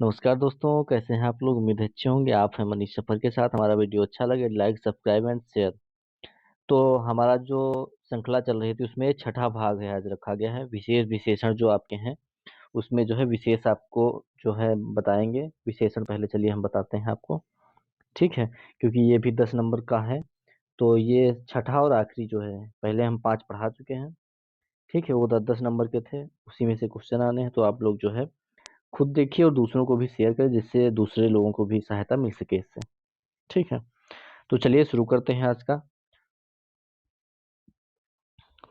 नमस्कार दोस्तों, कैसे हैं आप लोग। उम्मीद है अच्छे होंगे। आप हैं मनीष सफर के साथ। हमारा वीडियो अच्छा लगे लाइक सब्सक्राइब एंड शेयर। तो हमारा जो श्रृंखला चल रही थी उसमें छठा भाग है, आज रखा गया है विशेष विशेषण जो आपके हैं उसमें जो है विशेष आपको जो है बताएंगे विशेषण। पहले चलिए हम बताते हैं आपको, ठीक है, क्योंकि ये भी 10 नंबर का है। तो ये छठा और आखिरी जो है, पहले हम 5 पढ़ा चुके हैं, ठीक है, वो 10 10 नंबर के थे, उसी में से क्वेश्चन आने हैं। तो आप लोग जो है खुद देखिए और दूसरों को भी शेयर करें, जिससे दूसरे लोगों को भी सहायता मिल सके इससे, ठीक है। तो चलिए शुरू करते हैं आज का।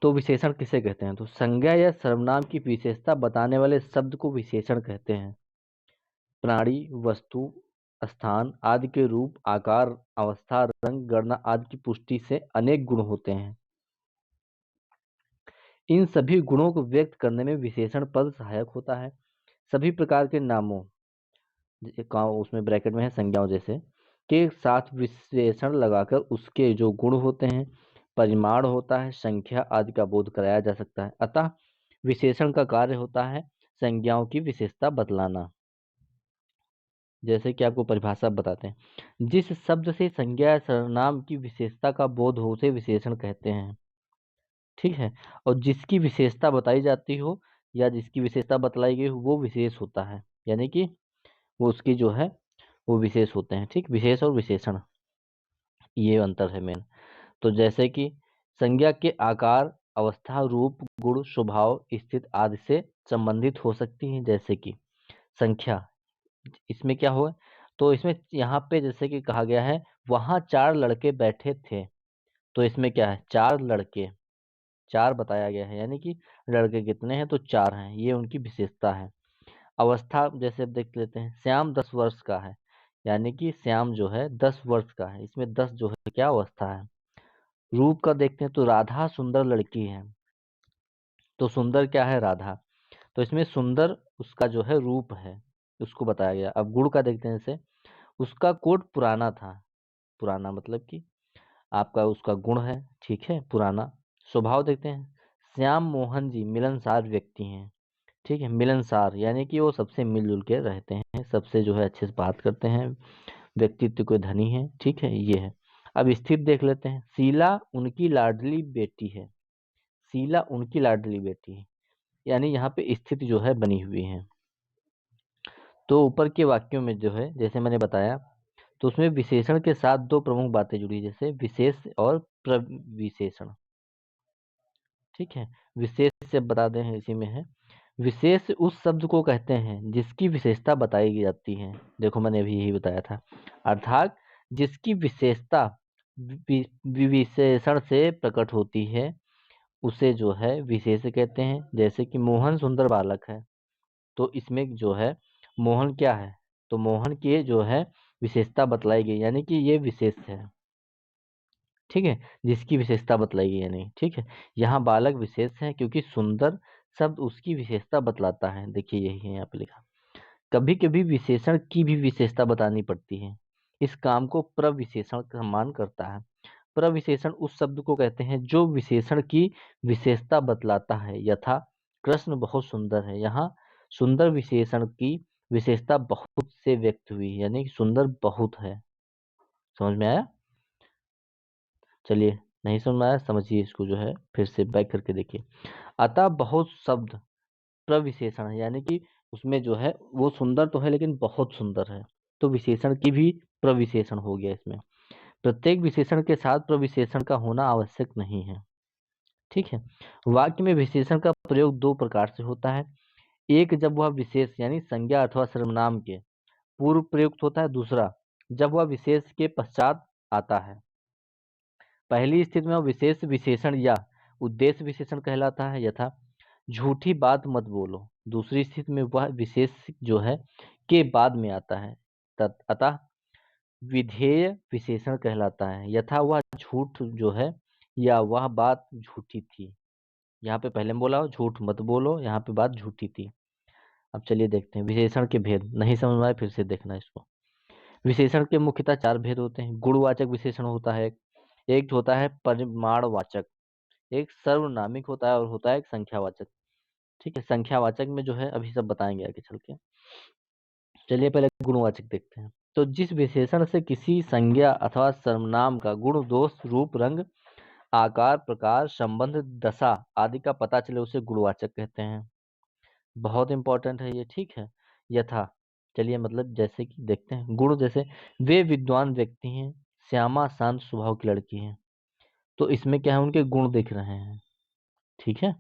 तो विशेषण किसे कहते हैं? तो संज्ञा या सर्वनाम की विशेषता बताने वाले शब्द को विशेषण कहते हैं। प्राणी, वस्तु, स्थान आदि के रूप, आकार, अवस्था, रंग, गणना आदि की पुष्टि से अनेक गुण होते हैं। इन सभी गुणों को व्यक्त करने में विशेषण पद सहायक होता है। सभी प्रकार के नामों, उसमें ब्रैकेट में है संज्ञाओं जैसे, के साथ विशेषण लगाकर उसके जो गुण होते हैं, परिमाण होता है, संख्या आदि का बोध कराया जा सकता है। अतः विशेषण का कार्य होता है संज्ञाओं की विशेषता बतलाना। जैसे कि आपको परिभाषा बताते हैं, जिस शब्द से संज्ञा या सर्वनाम की विशेषता का बोध हो उसे विशेषण कहते हैं, ठीक है। और जिसकी विशेषता बताई जाती हो या जिसकी विशेषता बतलाई गई हो वो विशेष होता है, यानी कि वो उसकी जो है वो विशेष होते हैं, ठीक। विशेष और विशेषण, ये अंतर है मेन। तो जैसे कि संज्ञा के आकार, अवस्था, रूप, गुण, स्वभाव, स्थिति आदि से संबंधित हो सकती हैं। जैसे कि संख्या, इसमें क्या हुआ, तो इसमें यहाँ पे जैसे कि कहा गया है वहां 4 लड़के बैठे थे, तो इसमें क्या है 4 लड़के, 4 बताया गया है, यानी कि लड़के कितने हैं तो 4 हैं, ये उनकी विशेषता है। अवस्था जैसे अब देख लेते हैं, श्याम 10 वर्ष का है, यानी कि श्याम जो है 10 वर्ष का है, इसमें 10 जो है क्या अवस्था है। रूप का देखते हैं तो राधा सुंदर लड़की है, तो सुंदर क्या है राधा, तो इसमें सुंदर उसका जो है रूप है, उसको बताया गया। अब गुण का देखते हैं, जैसे उसका कोट पुराना था, पुराना मतलब कि आपका उसका गुण है, ठीक है, पुराना। स्वभाव देखते हैं, श्याम मोहन जी मिलनसार व्यक्ति हैं, ठीक है, मिलनसार यानी कि वो सबसे मिलजुल के रहते हैं, सबसे जो है अच्छे से बात करते हैं, व्यक्तित्व को धनी है, ठीक है, ये है। अब स्थिति देख लेते हैं, शीला उनकी लाडली बेटी है, शीला उनकी लाडली बेटी है, यानी यहाँ पे स्थिति जो है बनी हुई है। तो ऊपर के वाक्यों में जो है जैसे मैंने बताया, तो उसमें विशेषण के साथ 2 प्रमुख बातें जुड़ी, जैसे विशेष और प्रविशेषण, ठीक है। विशेष से बता दें हैं, इसी में है, विशेष उस शब्द को कहते हैं जिसकी विशेषता बताई जाती है। देखो मैंने अभी यही बताया था, अर्थात जिसकी विशेषता विशेषण से प्रकट होती है उसे जो है विशेष कहते हैं। जैसे कि मोहन सुंदर बालक है, तो इसमें जो है मोहन क्या है, तो मोहन की जो है विशेषता बतलाई गई, यानी कि ये विशेष है, ठीक है, जिसकी विशेषता बतलाई गई यानी, ठीक है। यहाँ बालक विशेष है क्योंकि सुंदर शब्द उसकी विशेषता बतलाता है, देखिए यही है यहाँ पे लिखा। कभी कभी विशेषण की भी विशेषता बतानी पड़ती है, इस काम को प्रविशेषण का मान करता है। प्रविशेषण उस शब्द को कहते हैं जो विशेषण की विशेषता बतलाता है, यथा कृष्ण बहुत सुंदर है, यहाँ सुंदर विशेषण की विशेषता बहुत से व्यक्त हुई, यानी कि सुंदर बहुत है। समझ में आया? चलिए, नहीं समझ में आया समझिए, इसको जो है फिर से बैक करके देखिए। अतः बहुत शब्द प्रविशेषण है, यानी कि उसमें जो है वो सुंदर तो है लेकिन बहुत सुंदर है, तो विशेषण की भी प्रविशेषण हो गया इसमें। प्रत्येक विशेषण के साथ प्रविशेषण का होना आवश्यक नहीं है, ठीक है। वाक्य में विशेषण का प्रयोग 2 प्रकार से होता है, एक जब वह विशेष यानी संज्ञा अथवा सर्वनाम के पूर्व प्रयुक्त होता है, दूसरा जब वह विशेष के पश्चात आता है। पहली स्थिति में वह विशेष विशेषण या उद्देश्य विशेषण कहलाता है, यथा झूठी बात मत बोलो। दूसरी स्थिति में वह विशेष जो है के बाद में आता है, अतः विधेय विशेषण कहलाता है, यथा वह झूठ जो है या वह बात झूठी थी। यहाँ पे पहले में बोला हो झूठ मत बोलो, यहाँ पे बात झूठी थी। अब चलिए देखते हैं विशेषण के भेद, नहीं समझ में आए फिर से देखना इसको। विशेषण के मुख्यतः 4 भेद होते हैं। गुणवाचक विशेषण होता है, एक होता है परिमाणवाचक, एक सर्वनामिक होता है और होता है एक संख्यावाचक, ठीक है। संख्यावाचक में जो है अभी सब बताएंगे आगे चल के। चलिए पहले गुणवाचक देखते हैं। तो जिस विशेषण से किसी संज्ञा अथवा सर्वनाम का गुण, दोष, रूप, रंग, आकार, प्रकार, संबंध, दशा आदि का पता चले उसे गुणवाचक कहते हैं। बहुत इंपॉर्टेंट है ये, ठीक है। यथा, चलिए मतलब जैसे कि देखते हैं गुण, जैसे वे विद्वान व्यक्ति हैं, श्यामा शांत स्वभाव की लड़की है। तो इसमें क्या है, उनके गुण दिख रहे हैं, ठीक है।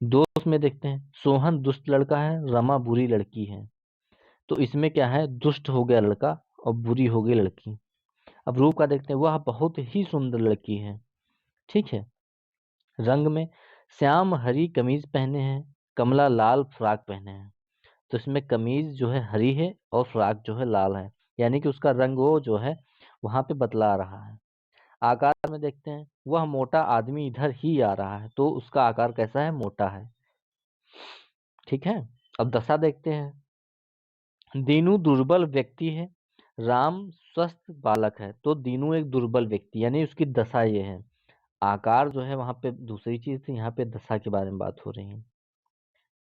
दोष में देखते हैं, सोहन दुष्ट लड़का है, रमा बुरी लड़की है। तो इसमें क्या है, दुष्ट हो गया लड़का और बुरी हो गई लड़की। अब रूप का देखते हैं, वह बहुत ही सुंदर लड़की है, ठीक है। रंग में, श्याम हरी कमीज पहने हैं, कमला लाल फ्रॉक पहने हैं। तो इसमें कमीज जो है हरी है और फ्रॉक जो है लाल है, यानी कि उसका रंग वो जो है वहां पे बतला रहा है। आकार में देखते हैं, वह मोटा आदमी इधर ही आ रहा है, तो उसका आकार कैसा है, मोटा है, ठीक है। अब दशा देखते हैं, दीनू दुर्बल व्यक्ति है, राम स्वस्थ बालक है। तो दीनू एक दुर्बल व्यक्ति, यानी उसकी दशा ये है। आकार जो है वहां पे दूसरी चीज थी, यहाँ पे दशा के बारे में बात हो रही है,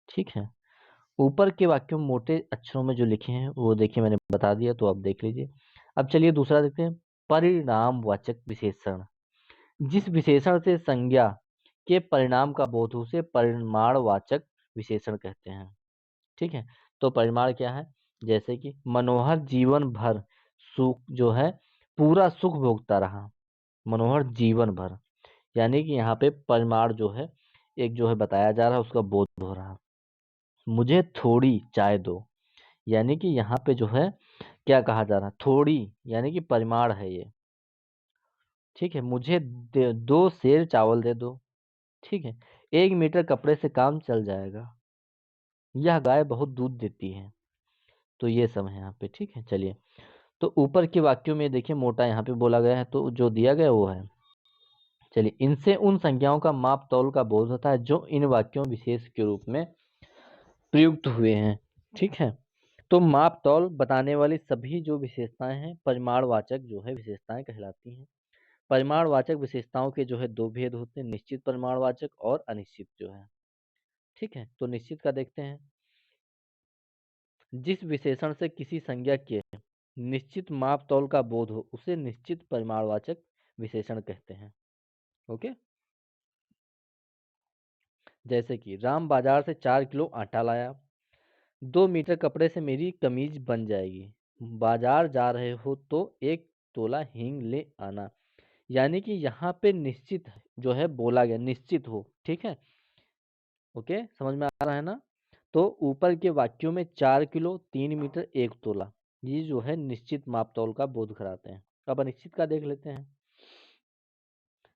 ठीक है। ऊपर के वाक्यों में मोटे अक्षरों में जो लिखे हैं वो देखिए मैंने बता दिया, तो आप देख लीजिए। अब चलिए दूसरा देखते हैं, परिणामवाचक विशेषण। जिस विशेषण से संज्ञा के परिणाम का बोध हो उसे परिमाणवाचक विशेषण कहते हैं, ठीक है। तो परिमाण क्या है, जैसे कि मनोहर जीवन भर सुख जो है पूरा सुख भोगता रहा, मनोहर जीवन भर, यानी कि यहाँ पे परिमाण जो है एक जो है बताया जा रहा है, उसका बोध हो रहा। मुझे थोड़ी चाय दो, यानी कि यहाँ पे जो है क्या कहा जा रहा है, थोड़ी यानी कि परिमाण है ये, ठीक है। मुझे 2 सेर चावल दे दो, ठीक है। 1 मीटर कपड़े से काम चल जाएगा, यह गाय बहुत दूध देती है। तो ये सब है यहाँ पे, ठीक है। चलिए, तो ऊपर के वाक्यों में देखिए मोटा यहाँ पे बोला गया है, तो जो दिया गया वो है। चलिए, इनसे उन संज्ञाओं का माप तौल का बोध होता है जो इन वाक्यों विशेष के रूप में प्रयुक्त हुए हैं, ठीक है। तो माप तौल बताने वाली सभी जो विशेषताएं हैं परिमाणवाचक जो है विशेषताएं कहलाती हैं। परिमाणवाचक विशेषताओं के जो है 2 भेद होते हैं, निश्चित परिमाणवाचक और अनिश्चित जो है, ठीक है। तो निश्चित का देखते हैं, जिस विशेषण से किसी संज्ञा के निश्चित माप तौल का बोध हो उसे निश्चित परिमाणवाचक विशेषण कहते हैं, ओके। जैसे कि राम बाजार से 4 किलो आटा लाया, 2 मीटर कपड़े से मेरी कमीज बन जाएगी, बाजार जा रहे हो तो 1 तोला हींग ले आना। यानी कि यहाँ पे निश्चित जो है बोला गया, निश्चित हो, ठीक है। ओके, समझ में आ रहा है ना। तो ऊपर के वाक्यों में 4 किलो, 3 मीटर, 1 तोला, ये जो है निश्चित माप तौल का बोध कराते हैं। अब अनिश्चित का देख लेते हैं,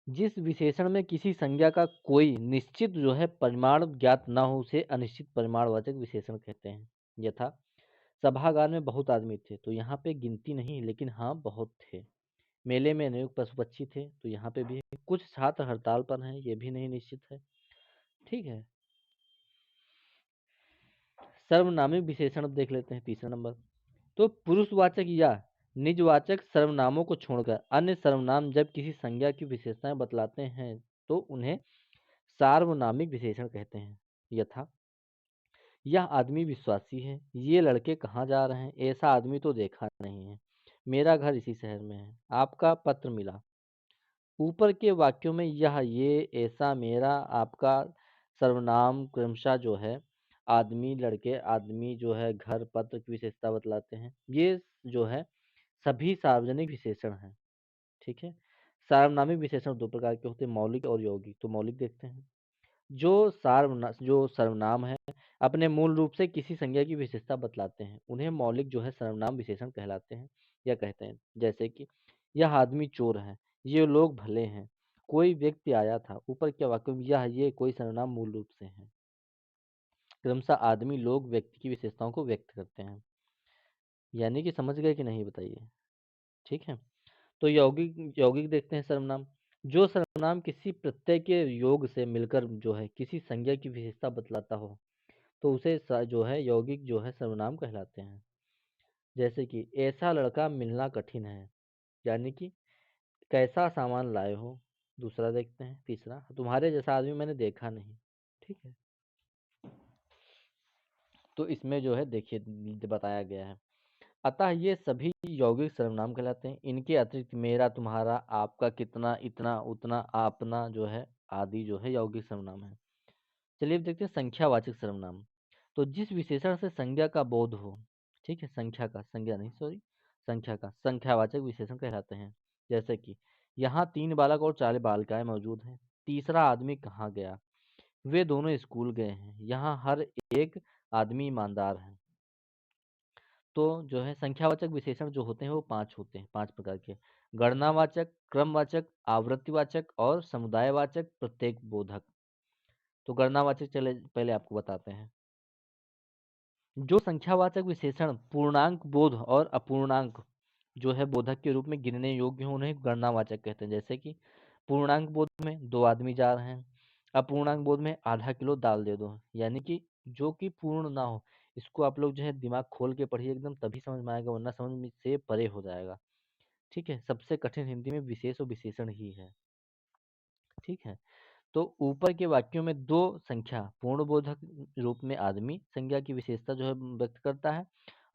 जिस विशेषण में किसी संज्ञा का कोई निश्चित जो है परिमाण ज्ञात न हो उसे अनिश्चित परिमाणवाचक विशेषण कहते हैं। यथा, सभागार में बहुत आदमी थे, तो यहाँ पे गिनती नहीं लेकिन हाँ बहुत थे। मेले में अनेक पशु पक्षी थे, तो यहाँ पे भी कुछ छात्र हड़ताल पर हैं, ये भी नहीं निश्चित है, ठीक है। सर्वनामी विशेषण अब देख लेते हैं, तीसरा नंबर। तो पुरुषवाचक या निजवाचक सर्वनामों को छोड़कर अन्य सर्वनाम जब किसी संज्ञा की विशेषताएं बतलाते हैं तो उन्हें सार्वनामिक विशेषण कहते हैं। यथा, यह आदमी विश्वासी है, ये लड़के कहाँ जा रहे हैं, ऐसा आदमी तो देखा नहीं है, मेरा घर इसी शहर में है, आपका पत्र मिला। ऊपर के वाक्यों में यह, ये, ऐसा, मेरा, आपका सर्वनाम क्रमशः जो है आदमी, लड़के, आदमी जो है घर, पत्र की विशेषता बतलाते हैं। ये जो है सभी सार्वजनिक विशेषण हैं, ठीक है। सार्वनामिक विशेषण 2 प्रकार के होते हैं, मौलिक और यौगिक। तो मौलिक देखते हैं, जो सर्वनाम है अपने मूल रूप से किसी संज्ञा की विशेषता बतलाते हैं उन्हें मौलिक जो है सर्वनाम विशेषण कहलाते हैं या कहते हैं। जैसे कि यह आदमी चोर है, ये लोग भले हैं, कोई व्यक्ति आया था। ऊपर के वाक्य में यह, ये, कोई सर्वनाम मूल रूप से है, क्रमशः आदमी, लोग, व्यक्ति की विशेषताओं को व्यक्त करते हैं। यानी कि समझ गए कि नहीं बताइए, ठीक है। तो यौगिक यौगिक देखते हैं, सर्वनाम। जो सर्वनाम किसी प्रत्यय के योग से मिलकर जो है किसी संज्ञा की विशेषता बतलाता हो तो उसे जो है यौगिक जो है सर्वनाम कहलाते हैं। जैसे कि ऐसा लड़का मिलना कठिन है, यानी कि कैसा सामान लाए हो। दूसरा देखते हैं, तीसरा, तुम्हारे जैसा आदमी मैंने देखा नहीं, ठीक है। तो इसमें जो है देखिए बताया गया है। अतः ये सभी यौगिक सर्वनाम कहलाते हैं। इनके अतिरिक्त मेरा, तुम्हारा, आपका, कितना, इतना, उतना, आपना जो है आदि जो है यौगिक सर्वनाम है। चलिए अब देखते हैं संख्यावाचक सर्वनाम। तो जिस विशेषण से संज्ञा का बोध हो, ठीक है, संख्या का, संज्ञा नहीं सॉरी, संख्या का संख्यावाचक विशेषण कहलाते हैं। जैसे कि यहाँ 3 बालक और 4 बालिकाएं मौजूद हैं। तीसरा आदमी कहाँ गया? वे दोनों स्कूल गए हैं। यहाँ हर एक आदमी ईमानदार है। तो जो है संख्यावाचक विशेषण जो होते हैं वो 5 होते हैं, 5 प्रकार के। गणनावाचक, क्रमवाचक, आवृत्तिवाचक और समुदायवाचक, प्रत्येक बोधक। तो गणनावाचक चले पहले आपको बताते हैं। जो संख्यावाचक विशेषण पूर्णांक बोध और अपूर्णांक जो है बोधक के रूप में गिनने योग्य हो उन्हें गणनावाचक कहते हैं। जैसे कि पूर्णांक बोध में 2 आदमी जा रहे हैं, अपूर्णांक बोध में आधा किलो दाल दे दो, यानी कि जो कि पूर्ण ना हो। इसको आप लोग जो है दिमाग खोल के पढ़िए एकदम, तभी समझ में आएगा, वरना समझ में से परे हो जाएगा। ठीक है, सबसे कठिन हिंदी में विशेष और विशेषण ही है। ठीक है, तो ऊपर के वाक्यों में 2 संख्या पूर्ण बोधक रूप में आदमी संज्ञा की विशेषता जो है व्यक्त करता है,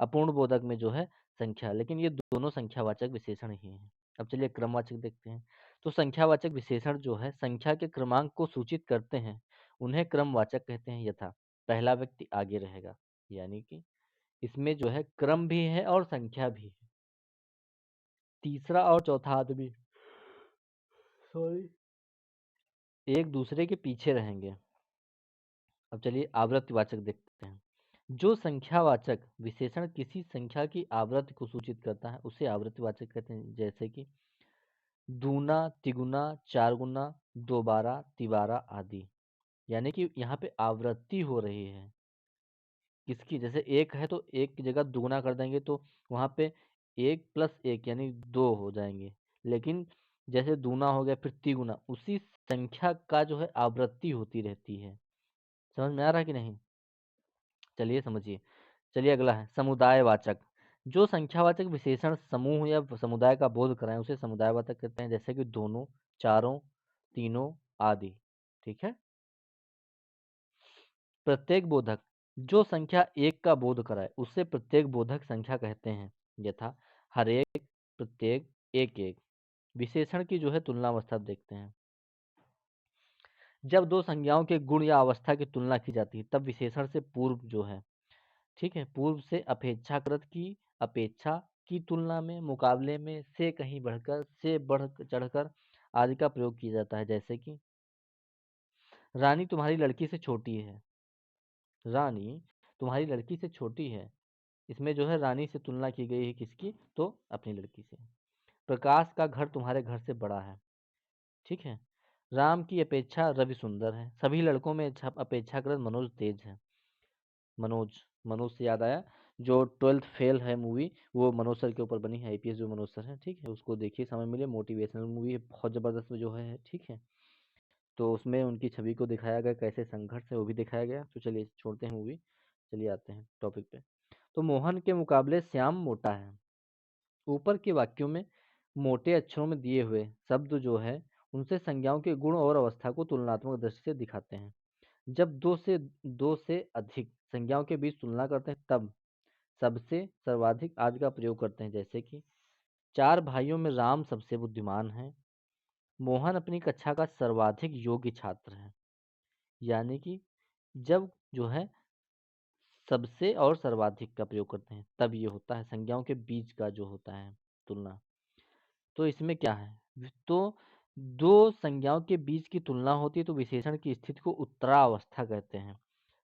अपूर्ण बोधक में जो है संख्या, लेकिन ये दोनों संख्यावाचक विशेषण ही हैं। अब चलिए क्रमवाचक देखते हैं। तो संख्यावाचक विशेषण जो है संख्या के क्रमांक को सूचित करते हैं, उन्हें क्रमवाचक कहते हैं। यथा पहला व्यक्ति आगे रहेगा, यानी कि इसमें जो है क्रम भी है और संख्या भी है। तीसरा और चौथा आदमी सॉरी एक दूसरे के पीछे रहेंगे। अब चलिए आवृत्तिवाचक देखते हैं। जो संख्यावाचक विशेषण किसी संख्या की आवृत्ति को सूचित करता है उसे आवृत्तिवाचक कहते हैं। जैसे कि दूना, तिगुना, चारगुना, दोबारा, तिबारा आदि। यानी कि यहाँ पे आवृत्ति हो रही है किसकी, जैसे एक है तो एक की जगह दुगुना कर देंगे तो वहाँ पे 1 + 1 यानी 2 हो जाएंगे। लेकिन जैसे दूना हो गया फिर तिगुना, उसी संख्या का जो है आवृत्ति होती रहती है। समझ में आ रहा है कि नहीं? चलिए समझिए। चलिए अगला है समुदायवाचक। जो संख्यावाचक विशेषण समूह या समुदाय का बोध कराएं उसे समुदायवाचक कहते हैं। जैसे कि दोनों, चारों, तीनों आदि। ठीक है। प्रत्येक बोधक, जो संख्या 1 का बोध कराए उसे प्रत्येक बोधक संख्या कहते हैं। यथा हर एक, प्रत्येक, एक एक। विशेषण की जो है तुलनावस्था देखते हैं। जब 2 संज्ञाओं के गुण या अवस्था की तुलना की जाती है तब विशेषण से पूर्व जो है, ठीक है, पूर्व से अपेक्षाकृत की, अपेक्षा की तुलना में, मुकाबले में, से कहीं बढ़कर, से बढ़ चढ़कर आदि का प्रयोग किया जाता है। जैसे कि रानी तुम्हारी लड़की से छोटी है। रानी तुम्हारी लड़की से छोटी है। इसमें जो है रानी से तुलना की गई है किसकी, तो अपनी लड़की से। प्रकाश का घर तुम्हारे घर से बड़ा है। ठीक है। राम की अपेक्षा रवि सुंदर है। सभी लड़कों में अपेक्षाकृत मनोज तेज है। मनोज, मनोज से याद आया, जो 12th फेल है मूवी, वो मनोज सर के ऊपर बनी है। आईपीएस जो मनोज सर है, ठीक है, उसको देखिए, समय मिले, मोटिवेशनल मूवी है, बहुत जबरदस्त जो है, ठीक है। तो उसमें उनकी छवि को दिखाया गया, कैसे संघर्ष है वो भी दिखाया गया। तो चलिए छोड़ते हैं मूवी, चलिए आते हैं टॉपिक पे। तो मोहन के मुकाबले श्याम मोटा है। ऊपर के वाक्यों में मोटे अक्षरों में दिए हुए शब्द जो है उनसे संज्ञाओं के गुण और अवस्था को तुलनात्मक दृष्टि से दिखाते हैं। जब दो से अधिक संज्ञाओं के बीच तुलना करते हैं तब सबसे, सर्वाधिक आदि का प्रयोग करते हैं। जैसे कि 4 भाइयों में राम सबसे बुद्धिमान है। मोहन अपनी कक्षा का सर्वाधिक योग्य छात्र है। यानी कि जब जो है सबसे और सर्वाधिक का प्रयोग करते हैं तब ये होता है संज्ञाओं के बीच का जो होता है तुलना। तो इसमें क्या है, तो 2 संज्ञाओं के बीच की तुलना होती है तो विशेषण की स्थिति को उत्तरावस्था कहते हैं।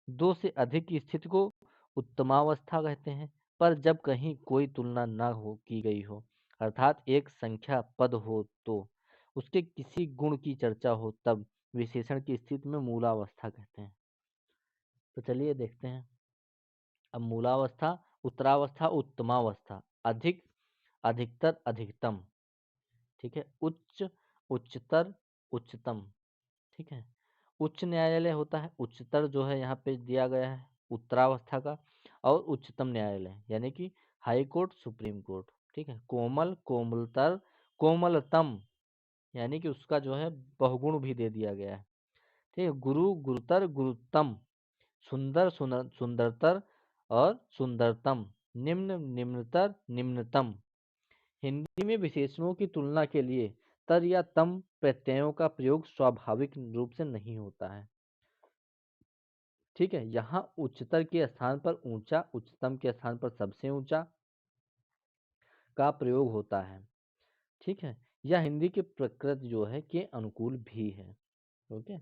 2 से अधिक की स्थिति को उत्तमावस्था कहते हैं। पर जब कहीं कोई तुलना न हो की गई हो, अर्थात एक संख्या पद हो तो उसके किसी गुण की चर्चा हो, तब विशेषण की स्थिति में मूलावस्था कहते हैं। तो चलिए देखते हैं। अब मूलावस्था, उत्तरावस्था, उत्तमावस्था, अधिक, अधिकतर, अधिकतम, ठीक है, उच्च, उच्चतर, उच्चतम। ठीक है। उच्च न्यायालय होता है, उच्चतर जो है यहाँ पे दिया गया है उत्तरावस्था का, और उच्चतम न्यायालय यानी कि हाई कोर्ट, सुप्रीम कोर्ट। ठीक है। कोमल, कोमलतर, कोमलतम, यानी कि उसका जो है बहुगुण भी दे दिया गया है। ठीक है। गुरु, गुरुतर, गुरुतम, सुंदर, सुंदरतर, और सुंदरतम, निम्न, निम्नतर, निम्नतम। हिंदी में विशेषणों की तुलना के लिए तर या तम प्रत्ययों का प्रयोग स्वाभाविक रूप से नहीं होता है। ठीक है, यहाँ उच्चतर के स्थान पर ऊंचा, उच्चतम के स्थान पर सबसे ऊंचा का प्रयोग होता है। ठीक है, यह हिंदी के प्रकृति जो है के अनुकूल भी है। ओके,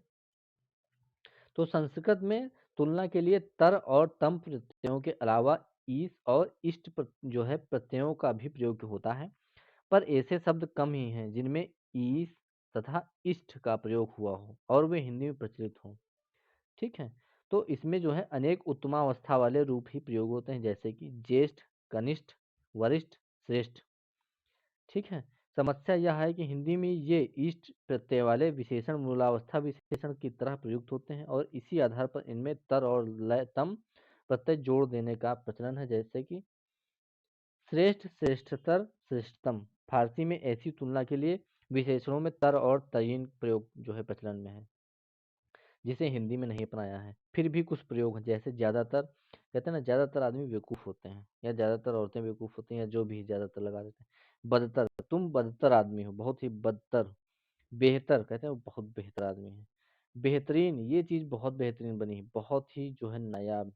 तो संस्कृत में तुलना के लिए तर और तम प्रत्ययों के अलावा ईस और इष्ट जो है प्रत्ययों का भी प्रयोग होता है, पर ऐसे शब्द कम ही हैं जिनमें ईस तथा इष्ट का प्रयोग हुआ हो और वे हिंदी में प्रचलित हों। ठीक है, तो इसमें जो है अनेक उत्तमावस्था वाले रूप ही प्रयोग होते हैं, जैसे कि ज्येष्ठ, कनिष्ठ, वरिष्ठ, श्रेष्ठ। ठीक है, समस्या यह है कि हिंदी में ये इष्ट प्रत्यय वाले विशेषण मूलावस्था विशेषण की तरह प्रयुक्त होते हैं और इसी आधार पर इनमें तर और लय तम प्रत्यय जोड़ देने का प्रचलन है, जैसे कि श्रेष्ठ, श्रेष्ठतर, श्रेष्ठतम। फारसी में ऐसी तुलना के लिए विशेषणों में तर और तयीन प्रयोग जो है प्रचलन में है, जिसे हिंदी में नहीं अपनाया है। फिर भी कुछ प्रयोग हैं, जैसे ज्यादातर, कहते हैं ना ज्यादातर आदमी बेवकूफ होते हैं, या ज्यादातर औरतें बेवकूफ होती हैं, या जो भी ज्यादातर लगा देते हैं। बदतर, तुम बदतर आदमी हो, बहुत ही बदतर। बेहतर, कहते हैं वो बहुत बेहतर आदमी है। बेहतरीन, ये चीज बहुत बेहतरीन बनी है, बहुत ही जो है नायाब।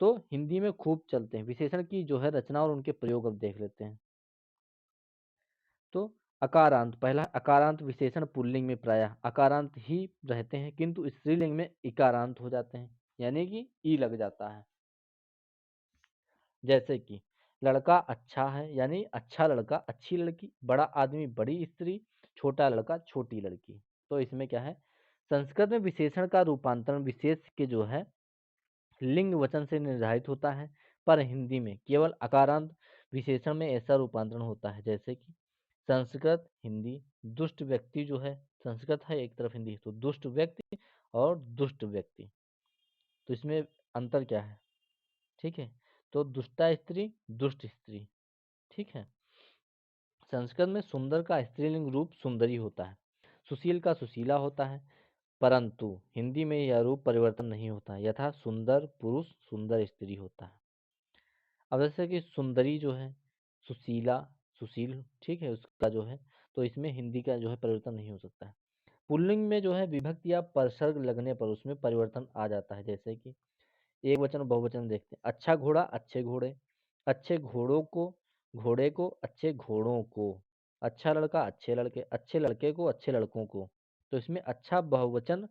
तो हिंदी में खूब चलते हैं विशेषण की जो है रचना और उनके प्रयोग। अब देख लेते हैं। तो अकारांत, पहला अकारांत विशेषण पुल्लिंग में प्रायः अकारांत ही रहते हैं, किंतु स्त्रीलिंग में इकारांत हो जाते हैं, यानी कि ई लग जाता है। जैसे कि लड़का अच्छा है, यानी अच्छा लड़का, अच्छी लड़की, बड़ा आदमी, बड़ी स्त्री, छोटा लड़का, छोटी लड़की। तो इसमें क्या है, संस्कृत में विशेषण का रूपांतरण विशेष के जो है लिंग वचन से निर्धारित होता है, पर हिंदी में केवल अकारांत विशेषण में ऐसा रूपांतरण होता है। जैसे कि संस्कृत, हिंदी, दुष्ट व्यक्ति जो है, संस्कृत है एक तरफ, हिंदी, तो दुष्ट व्यक्ति और दुष्ट व्यक्ति, तो इसमें अंतर क्या है। ठीक है, तो दुष्टा स्त्री, दुष्ट स्त्री। ठीक है, संस्कृत में सुंदर का स्त्रीलिंग रूप सुंदरी होता है, सुशील का सुशीला होता है, परंतु हिंदी में यह रूप परिवर्तन नहीं होता है, यथा सुंदर पुरुष, सुंदर स्त्री होता है। अब जैसे कि सुंदरी जो है, सुशीला, सुशील, ठीक है, उसका जो है, तो इसमें हिंदी का जो है परिवर्तन नहीं हो सकता है। पुल्लिंग में जो है विभक्ति या परसर्ग लगने पर उसमें परिवर्तन आ जाता है, जैसे कि एक वचन बहुवचन देखते हैं। अच्छा घोड़ा, अच्छे घोड़े, अच्छे घोड़ों को, घोड़े को, अच्छे घोड़ों को, अच्छा लड़का, अच्छे लड़के, अच्छे लड़के को, अच्छे लड़कों को। तो इसमें अच्छा बहुवचन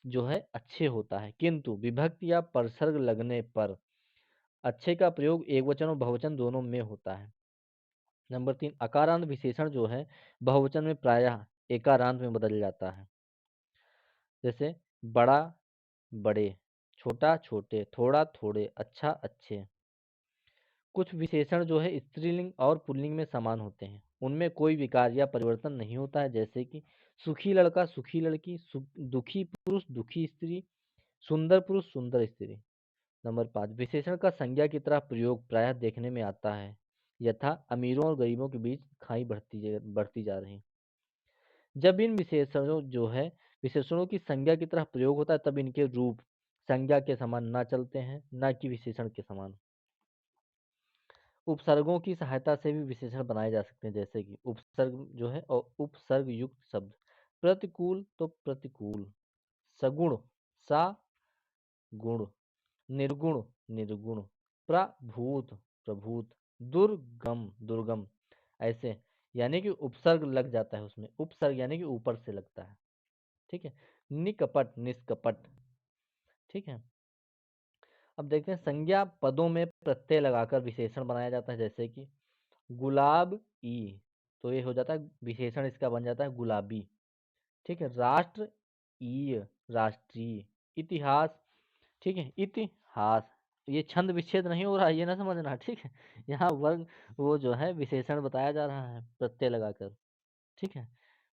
जो है अच्छे होता है, किंतु विभक्ति या परसर्ग लगने पर अच्छे का प्रयोग एकवचन और बहुवचन दोनों में होता है। नंबर 3, अकारांत विशेषण जो है बहुवचन में प्रायः एकारांत में बदल जाता है, जैसे बड़ा, बड़े, छोटा, छोटे, थोड़ा, थोड़े, अच्छा, अच्छे। कुछ विशेषण जो है स्त्रीलिंग और पुल्लिंग में समान होते हैं, उनमें कोई विकार या परिवर्तन नहीं होता है, जैसे कि सुखी लड़का, सुखी लड़की, दुखी पुरुष, दुखी स्त्री, सुंदर पुरुष, सुंदर स्त्री। नंबर 5, विशेषण का संज्ञा की तरह प्रयोग प्रायः देखने में आता है, यथा अमीरों और गरीबों के बीच खाई बढ़ती जा रही। जब इन विशेषणों जो है विशेषणों की संज्ञा की तरह प्रयोग होता है, तब इनके रूप संज्ञा के समान ना चलते हैं, ना कि विशेषण के समान। उपसर्गों की सहायता से भी विशेषण बनाए जा सकते हैं, जैसे कि उपसर्ग जो है और उपसर्ग युक्त शब्द। प्रतिकूल तो प्रतिकूल, सगुण सा गुण, निर्गुण निर्गुण, प्रभूत प्रभूत, दुर्गम दुर्गम, ऐसे, यानी कि उपसर्ग लग जाता है उसमें, उपसर्ग यानी कि ऊपर से लगता है। ठीक है, निकपट, निष्कपट। ठीक है, अब देखते हैं संज्ञा पदों में प्रत्यय लगाकर विशेषण बनाया जाता है, जैसे कि गुलाब ई, तो ये हो जाता है विशेषण, इसका बन जाता है गुलाबी। ठीक है, राष्ट्र ईय, राष्ट्रीय। इतिहास, ठीक है, इतिहास, ये छंद विच्छेद नहीं हो रहा है, ये ना समझना। ठीक है, यहाँ वर्ग वो जो है विशेषण बताया जा रहा है प्रत्यय लगाकर। ठीक है,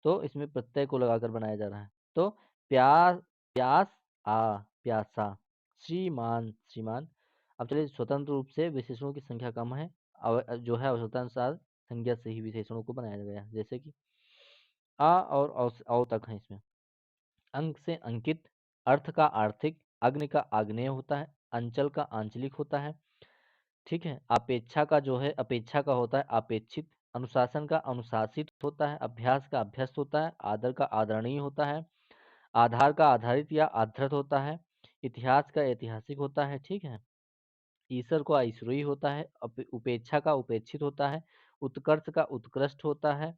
तो इसमें प्रत्यय को लगाकर बनाया जा रहा है। तो प्यास, प्यास आ, प्यासा, श्रीमान, श्रीमान। अब चलिए, स्वतंत्र रूप से विशेषणों की संख्या कम है, जो है आवश्यकतानुसार संज्ञा से ही विशेषणों को बनाया गया है, जैसे कि आ और औ तक है इसमें। अंक से अंकित, अर्थ का आर्थिक, अग्नि का आग्नेय होता है, अंचल का आंचलिक होता है। ठीक है, अपेक्षा का जो है अपेक्षा का होता है अपेक्षित, अनुशासन का अनुशासित होता है, अभ्यास का अभ्यस्त होता है, आदर का आदरणीय होता है, आधार का आधारित या आधृत होता है, इतिहास का ऐतिहासिक होता है। ठीक है, ईश्वर को ईश्वरीय होता है, उपेक्षा का उपेक्षित होता है, उत्कर्ष का उत्कृष्ट होता है।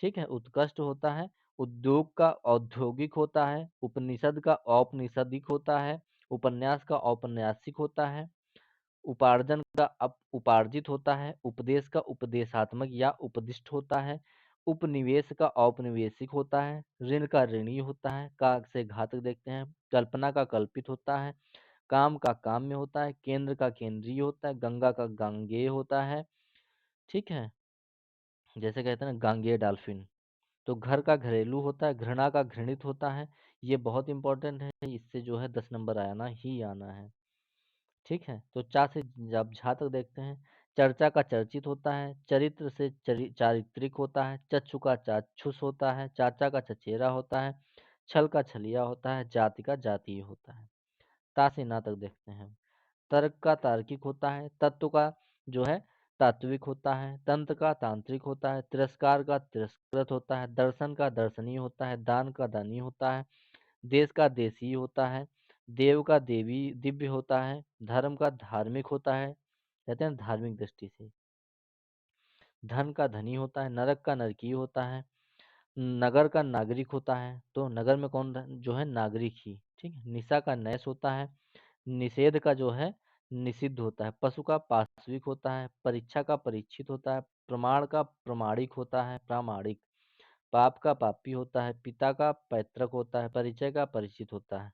ठीक है, उत्कृष्ट होता है, उद्योग का औद्योगिक होता है, उपनिषद का औपनिषदिक होता है, उपन्यास का औपन्यासिक होता है, उपार्जन का उपार्जित होता है, उपदेश का उपदेशात्मक या उपदिष्ट होता है, उपनिवेश का औपनिवेशिक होता है, ऋण का ऋणी होता है, का से घातक देखते हैं, कल्पना का कल्पित होता है, काम का काम्य होता है, केंद्र का केंद्रीय होता है, गंगा का गांगेय होता है। ठीक है, जैसे कहते हैं ना गांगेय डॉल्फिन। तो घर का घरेलू होता है, घृणा का घृणित होता है। ये बहुत इंपॉर्टेंट है, इससे जो है 10 नंबर आना ही आना है। ठीक है, तो चा से जब झा तक देखते हैं, चर्चा का चर्चित होता है, चरित्र से चारित्रिक होता है, चक्षु का चाक्षुष होता है, चाचा का चचेरा होता है, छल का छलिया होता है, जाति का जातीय होता है। ता से ना तक देखते हैं, तर्क का तार्किक होता है, तत्व का जो है तात्विक होता है, तंत्र का तांत्रिक होता है, तिरस्कार का तिरस्कृत होता है, दर्शन का दर्शनीय होता है, दान का दानी होता है, देश का देशी होता है, देव का देवी दिव्य होता है, धर्म का धार्मिक होता है, कहते हैं धार्मिक दृष्टि से, धन का धनी होता है, नरक का नरकीय होता है, नगर का नागरिक होता है, तो नगर में कौन जो है नागरिक ही। ठीक है, निशा का नैस होता है, निषेध का जो है निषिद्ध होता है, पशु का पाश्विक होता है, परीक्षा का परीक्षित होता है, प्रमाण का प्रमाणिक होता है, प्रामाणिक, पाप का पापी होता है, पिता का पैतृक होता है, परिचय का परिचित होता है,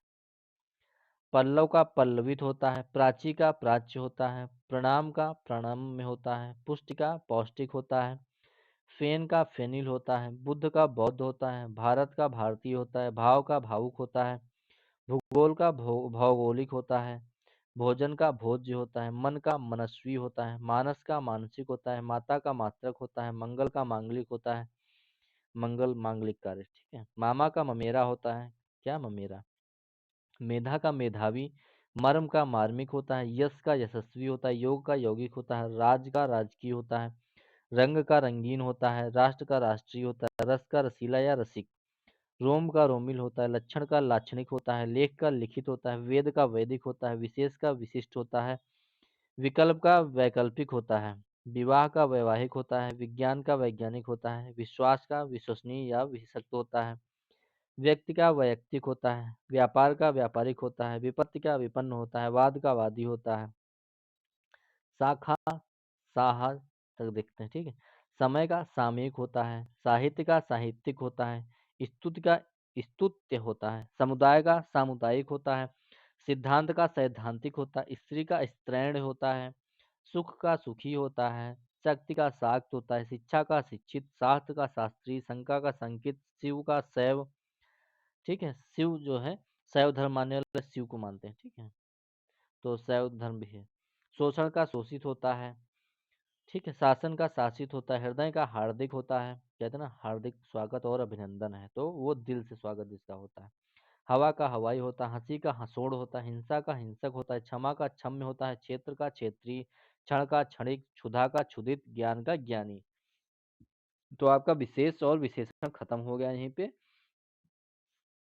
पल्लव का पल्लवित होता है, प्राची का प्राच्य होता है, प्रणाम का प्रणाम में होता है, पुष्टि का पौष्टिक होता है, फेन का फेनिल होता है, बुद्ध का बौद्ध होता है, भारत का भारतीय होता है, भाव का भावुक होता है, भूगोल का भौगोलिक होता है, भोजन का भोज्य होता है, मन का मनस्वी होता है, मानस का मानसिक होता है, माता का मात्रक होता है, मंगल का मांगलिक होता है, मंगल मांगलिक कार्य। ठीक है, मामा का ममेरा होता है, क्या ममेरा, मेधा का मेधावी, मर्म का मार्मिक होता है, यश का यशस्वी होता है, योग का यौगिक होता है, राज का राजकीय होता है, रंग का रंगीन होता है, राष्ट्र का राष्ट्रीय होता है, रस का रसीला या रसिक, रोम का रोमिल होता है, लक्षण का लाक्षणिक होता है, लेख का लिखित होता है, वेद का वैदिक होता है, विशेष का विशिष्ट होता है, विकल्प का वैकल्पिक होता है, विवाह का वैवाहिक होता है, विज्ञान का वैज्ञानिक होता है, विश्वास का विश्वसनीय या विशक्त होता है, व्यक्ति का वैयक्तिक होता है, व्यापार का व्यापारिक होता है, विपत्ति का विपन्न होता है, वाद का वादी होता है, शाखा साहा तक देखते हैं। ठीक है, समय का सामयिक होता है, साहित्य का साहित्यिक होता है, स्तुति का स्तुत्य होता है, समुदाय का सामुदायिक होता है, सिद्धांत का सैद्धांतिक होता है, स्त्री का स्त्रैण होता है, सुख का सुखी होता है, शक्ति का शाक्त होता है, शिक्षा का शिक्षित, शास्त्र का शास्त्री, शंका का संकित, शिव का शैव। ठीक है, शिव जो है शैव धर्म मानने वाले शिव को मानते हैं। ठीक है, तो शैव धर्म भी है, शोषण का शोषित होता है। ठीक है, शासन का शासित होता है, हृदय का हार्दिक होता है, कहते हैं ना हार्दिक स्वागत और अभिनंदन है, तो वो दिल से स्वागत जिसका होता है, हवा का हवाई होता है, हंसी का हंसोड़ होता है, हिंसा का हिंसक होता है, क्षमा का क्षम्य होता है, क्षेत्र का क्षेत्रीय, क्षण का क्षणिक, क्षुधा का क्षुधित, ज्ञान का ज्ञानी। तो आपका विशेष और विशेषण खत्म हो गया यहीं पे।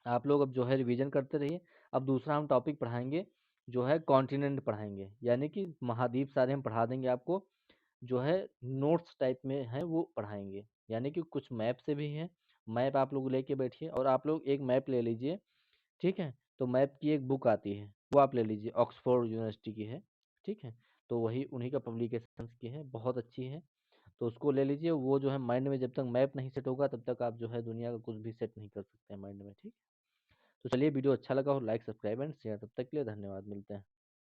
आप लोग अब जो है रिवीजन करते रहिए। अब दूसरा हम टॉपिक पढ़ाएंगे, जो है कॉन्टिनेंट पढ़ाएंगे, यानी कि महाद्वीप सारे हम पढ़ा देंगे आपको, जो है नोट्स टाइप में है वो पढ़ाएंगे, यानी कि कुछ मैप से भी है, मैप आप लोग लेके बैठिए, और आप लोग एक मैप ले लीजिए। ठीक है, तो मैप की एक बुक आती है, वो आप ले लीजिए, ऑक्सफोर्ड यूनिवर्सिटी की है। ठीक है, तो वही उन्हीं का पब्लिकेशन की है, बहुत अच्छी है, तो उसको ले लीजिए। वो जो है माइंड में, जब तक मैप नहीं सेट होगा तब तक आप जो है दुनिया का कुछ भी सेट नहीं कर सकते हैं माइंड में। ठीक, तो चलिए, वीडियो अच्छा लगा हो लाइक सब्सक्राइब एंड शेयर, तब तक के लिए धन्यवाद, मिलते हैं।